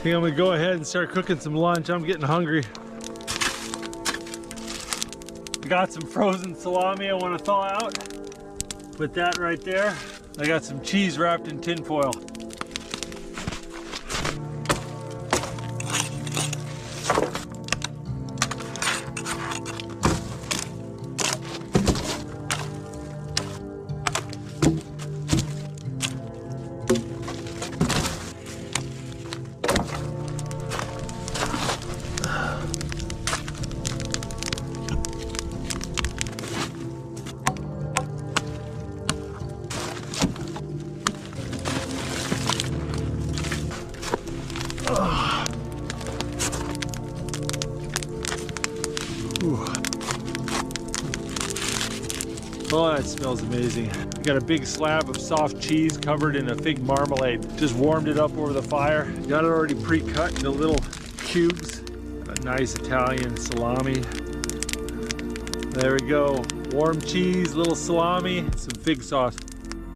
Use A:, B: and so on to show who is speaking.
A: think I'm gonna go ahead and start cooking some lunch. I'm getting hungry. I got some frozen salami I want to thaw out. Put that right there. I got some cheese wrapped in tin foil. Oh, that smells amazing. I got a big slab of soft cheese covered in a fig marmalade. Just warmed it up over the fire. Got it already pre-cut into little cubes. A nice Italian salami. There we go. Warm cheese, little salami, some fig sauce.